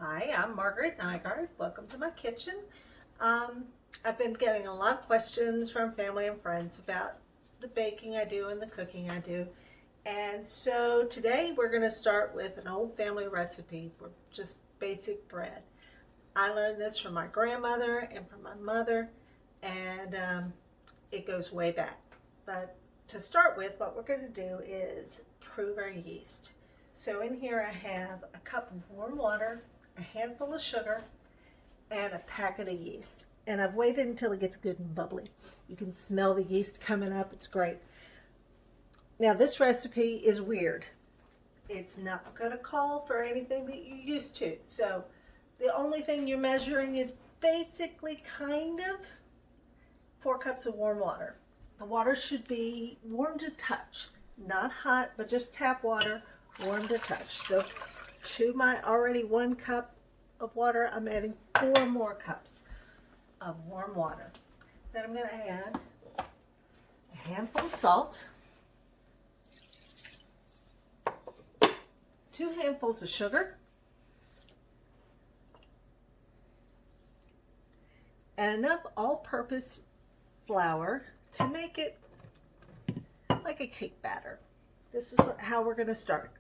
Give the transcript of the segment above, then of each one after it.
Hi, I'm Margaret Nygaard. Welcome to my kitchen. I've been getting a lot of questions from family and friends about the baking I do and the cooking I do. And so today we're going to start with an old family recipe for just basic bread. I learned this from my grandmother and from my mother, and it goes way back. But to start with, what we're going to do is prove our yeast. So in here I have a cup of warm water, a handful of sugar, and a packet of yeast. And I've waited until it gets good and bubbly. You can smell the yeast coming up. It's great. Now this recipe is weird. It's not going to call for anything that you're used to. So the only thing you're measuring is basically kind of 4 cups of warm water. The water should be warm to touch, not hot, but just tap water, warm to touch. So to my already 1 cup of water, I'm adding 4 more cups of warm water. Then I'm going to add a handful of salt, 2 handfuls of sugar, and enough all-purpose flour to make it like a cake batter. This is how we're going to start.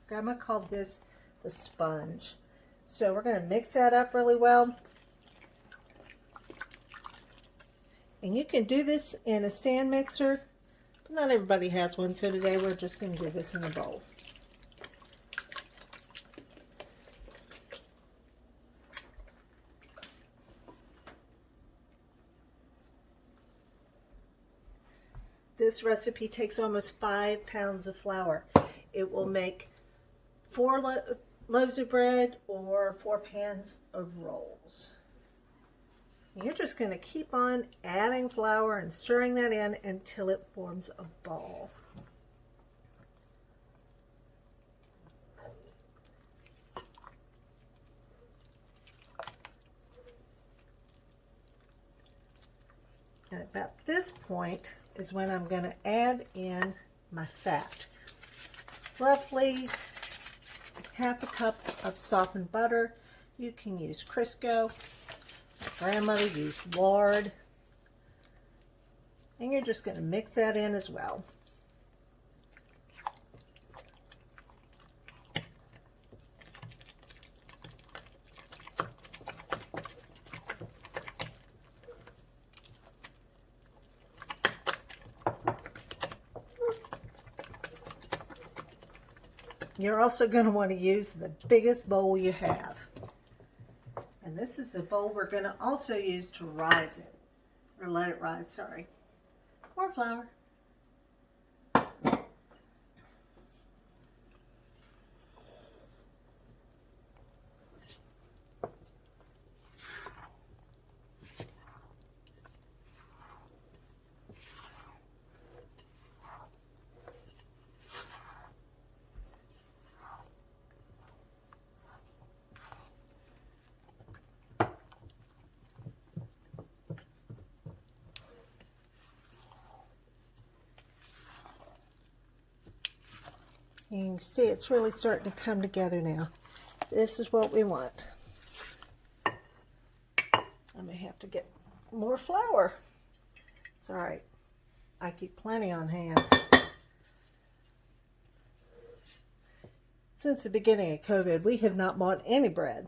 Grandma called this the sponge. So we're going to mix that up really well. And you can do this in a stand mixer, but not everybody has one, so today we're just going to do this in a bowl. This recipe takes almost 5 pounds of flour. It will make 4 loaves of bread or 4 pans of rolls. And you're just going to keep on adding flour and stirring that in until it forms a ball. And about this point is when I'm going to add in my fat. Roughly half a cup of softened butter. You can use Crisco. My grandmother used lard. And you're just going to mix that in as well. You're also going to want to use the biggest bowl you have. And this is a bowl we're going to also use to rise it. Or let it rise, sorry. More flour. You can see it's really starting to come together now. This is what we want. I may have to get more flour. It's all right. I keep plenty on hand. Since the beginning of COVID, we have not bought any bread.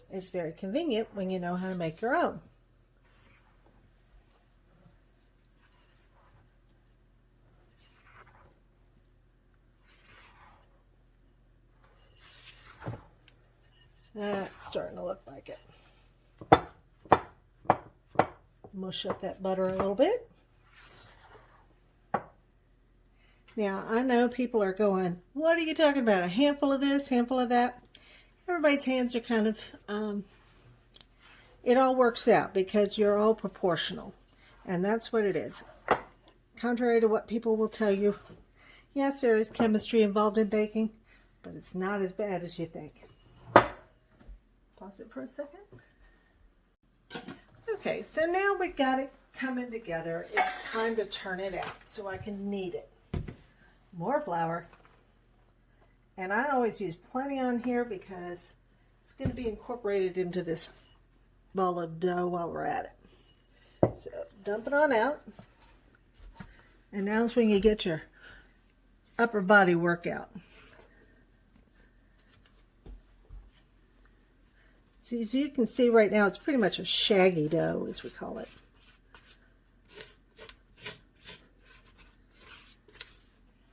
It's very convenient when you know how to make your own. That's starting to look like it. Mush up that butter a little bit. Now, I know people are going, what are you talking about? A handful of this, handful of that? Everybody's hands are kind of, it all works out because you're all proportional. And that's what it is. Contrary to what people will tell you, yes, there is chemistry involved in baking, but it's not as bad as you think. Pause it for a second. Okay, so now we've got it coming together. It's time to turn it out so I can knead it. More flour And I always use plenty on here because it's going to be incorporated into this ball of dough while we're at it. So dump it on out. And now's when you get your upper body workout. So as you can see right now, it's pretty much a shaggy dough, as we call it.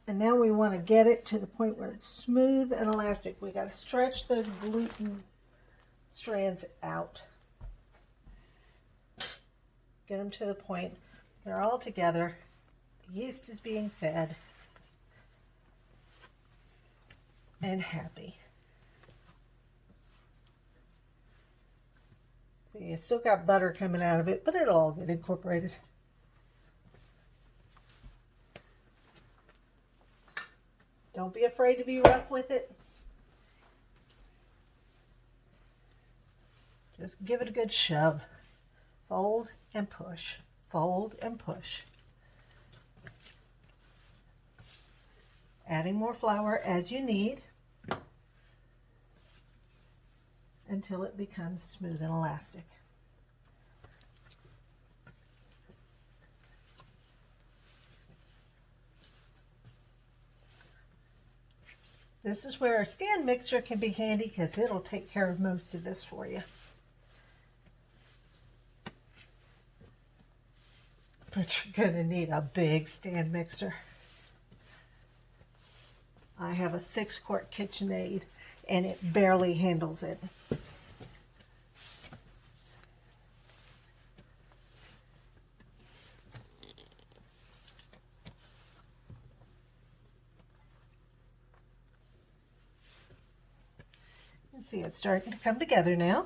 And now we want to get it to the point where it's smooth and elastic. We got to stretch those gluten strands out. Get them to the point they're all together. The yeast is being fed and happy. So you still got butter coming out of it, but it'll all get incorporated. Don't be afraid to be rough with it. Just give it a good shove. Fold and push. Fold and push. Adding more flour as you need until it becomes smooth and elastic. This is where a stand mixer can be handy because it'll take care of most of this for you. But you're going to need a big stand mixer. I have a 6-quart KitchenAid and it barely handles it. See, it's starting to come together now.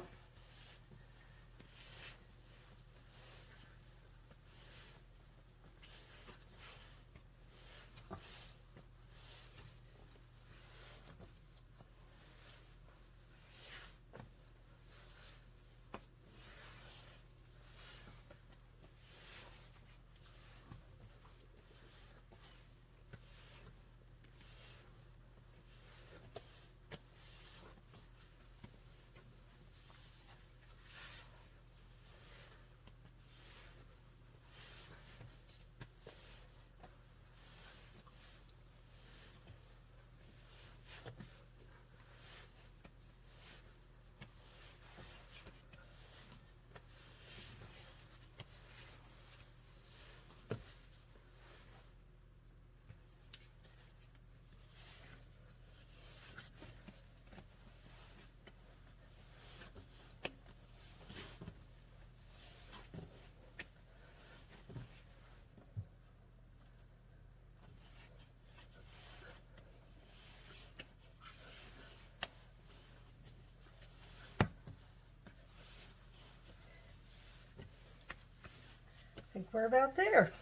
I think we're about there.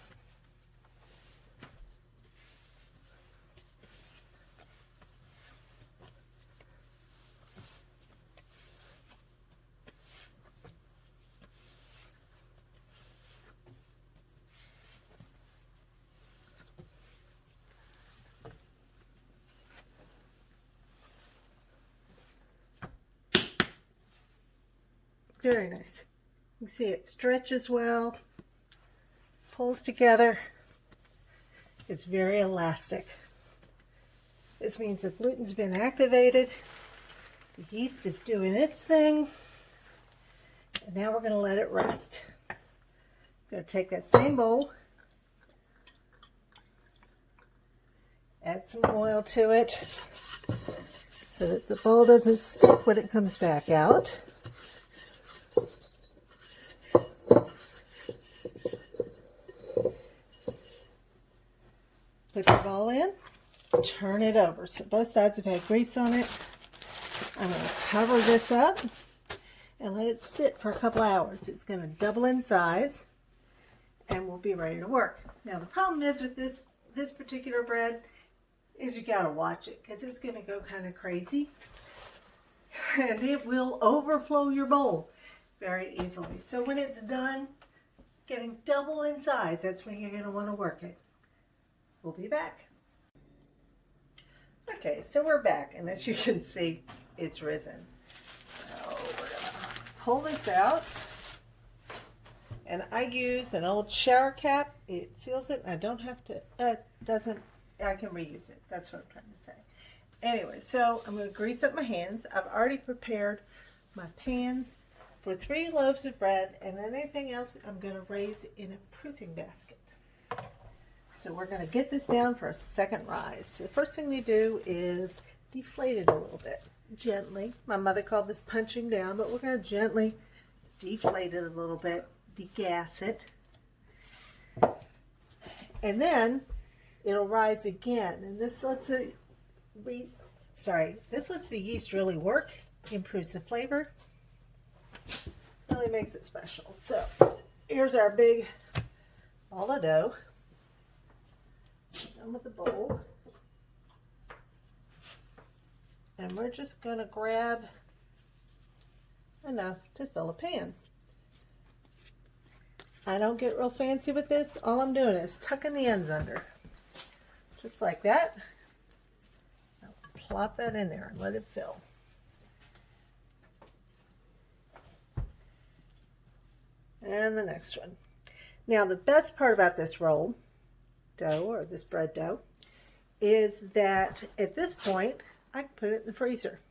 Very nice. You can see it stretches well, pulls together. It's very elastic. This means the gluten's been activated. The yeast is doing its thing. And now we're going to let it rest. I'm going to take that same bowl, add some oil to it so that the bowl doesn't stick when it comes back out. Put your bowl in, turn it over. So both sides have had grease on it. I'm going to cover this up and let it sit for a couple hours. It's going to double in size and we'll be ready to work. Now the problem is with this particular bread is you got to watch it because it's going to go kind of crazy and it will overflow your bowl very easily. So when it's done getting double in size, that's when you're going to want to work it. We'll be back. Okay, so we're back, and as you can see, it's risen. So we're gonna pull this out, and I use an old shower cap. It seals it, and I don't have to, I can reuse it. That's what I'm trying to say. Anyway, so I'm going to grease up my hands. I've already prepared my pans for 3 loaves of bread, and then anything else I'm going to raise in a proofing basket. So we're going to get this down for a second rise. The first thing we do is deflate it a little bit, gently. My mother called this punching down, but we're going to gently deflate it a little bit, degas it, and then it'll rise again. And this lets the yeast really work, improves the flavor, really makes it special. So here's our big ball of dough. Done with the bowl. And we're just going to grab enough to fill a pan. I don't get real fancy with this. All I'm doing is tucking the ends under. Just like that. I'll plop that in there and let it fill. And the next one. Now the best part about this roll dough, or this bread dough, is that at this point I can put it in the freezer.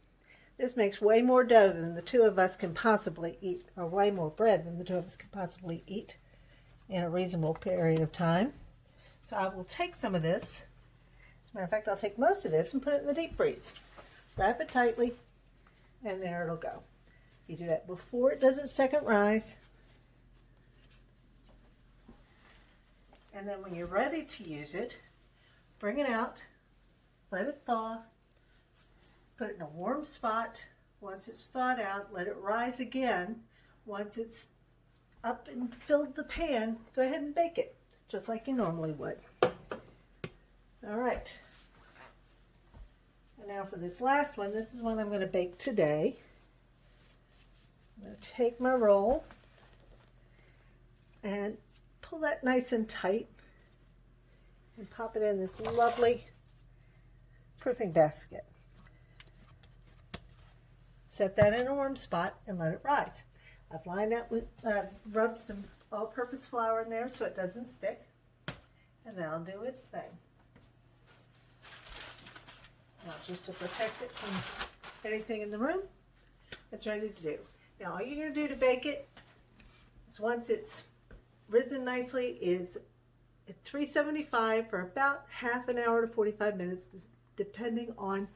This makes way more dough than the 2 of us can possibly eat, or way more bread than the 2 of us can possibly eat in a reasonable period of time. So I will take some of this. As a matter of fact, I'll take most of this and put it in the deep freeze. Wrap it tightly, and there it'll go. You do that before it does its second rise. And then when you're ready to use it, bring it out, let it thaw, put it in a warm spot. Once it's thawed out, let it rise again. Once it's up and filled the pan, go ahead and bake it, just like you normally would. All right. And now for this last one, this is one I'm going to bake today. I'm going to take my roll and pull that nice and tight and pop it in this lovely proofing basket. Set that in a warm spot and let it rise. I've lined that with, rubbed some all-purpose flour in there so it doesn't stick, and that'll do its thing. Now, just to protect it from anything in the room, it's ready to do. Now, all you're going to do to bake it is, once it's risen nicely, is at 375 for about half an hour to 45 minutes, depending on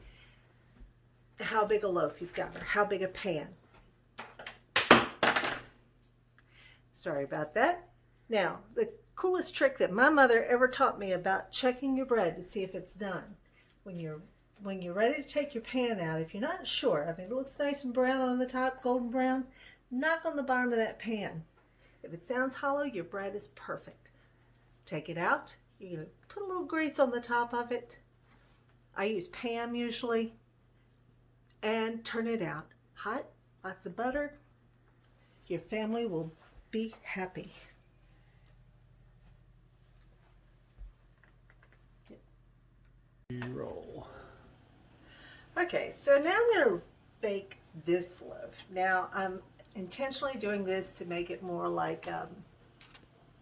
how big a loaf you've got or how big a pan. Sorry about that. Now, the coolest trick that my mother ever taught me about checking your bread to see if it's done, when you're ready to take your pan out, if you're not sure, I mean, it looks nice and brown on the top, golden brown, knock on the bottom of that pan. If it sounds hollow, your bread is perfect. Take it out. You're going to put a little grease on the top of it. I use Pam usually. And turn it out. Hot, lots of butter. Your family will be happy. Roll. Okay, so now I'm going to bake this loaf. Now I'm intentionally doing this to make it more like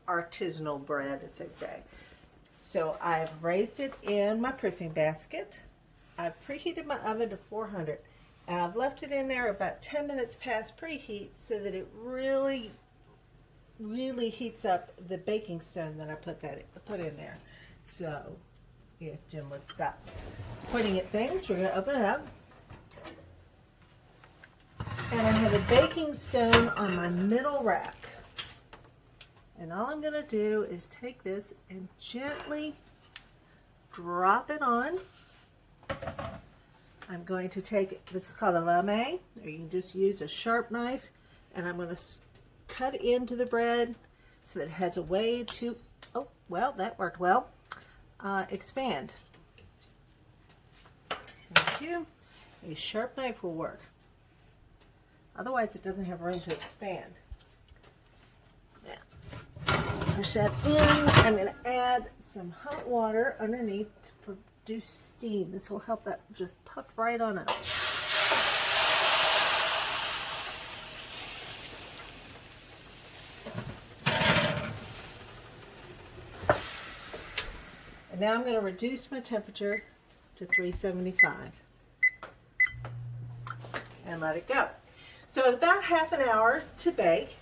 artisanal bread, as they say. So I've raised it in my proofing basket. I've preheated my oven to 400. And I've left it in there about 10 minutes past preheat so that it really heats up the baking stone that I put in there. So if Jim would stop pointing at things, we're going to open it up. And I have a baking stone on my middle rack. And all I'm going to do is take this and gently drop it on. I'm going to take, this is called a lame, or you can just use a sharp knife, and I'm going to cut into the bread so that it has a way to, oh, well, that worked well, expand. Thank you. A sharp knife will work. Otherwise, it doesn't have room to expand. Now, push that in. I'm going to add some hot water underneath to reduce steam. This will help that just puff right on up. And now I'm going to reduce my temperature to 375 and let it go. So at about half an hour to bake.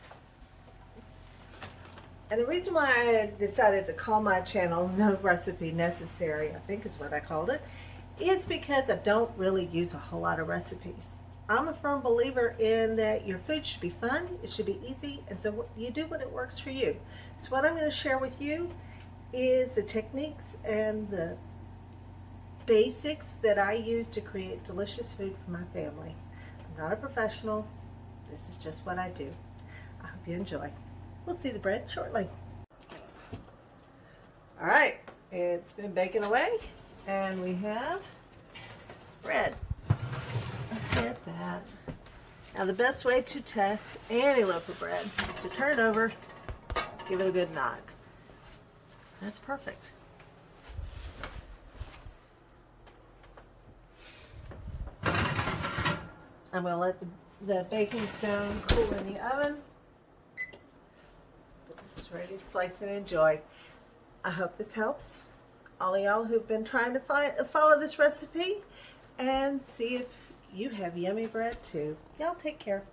And the reason why I decided to call my channel No Recipe Necessary, I think is what I called it, is because I don't really use a whole lot of recipes. I'm a firm believer in that your food should be fun, it should be easy, and so you do what it works for you. So what I'm going to share with you is the techniques and the basics that I use to create delicious food for my family. I'm not a professional, this is just what I do. I hope you enjoy. We'll see the bread shortly. All right, it's been baking away, and we have bread. Look at that. Now the best way to test any loaf of bread is to turn it over, give it a good knock. That's perfect. I'm going to let the baking stone cool in the oven. This is ready to slice and enjoy. I hope this helps all of y'all who've been trying to follow this recipe and see if you have yummy bread too. Y'all take care.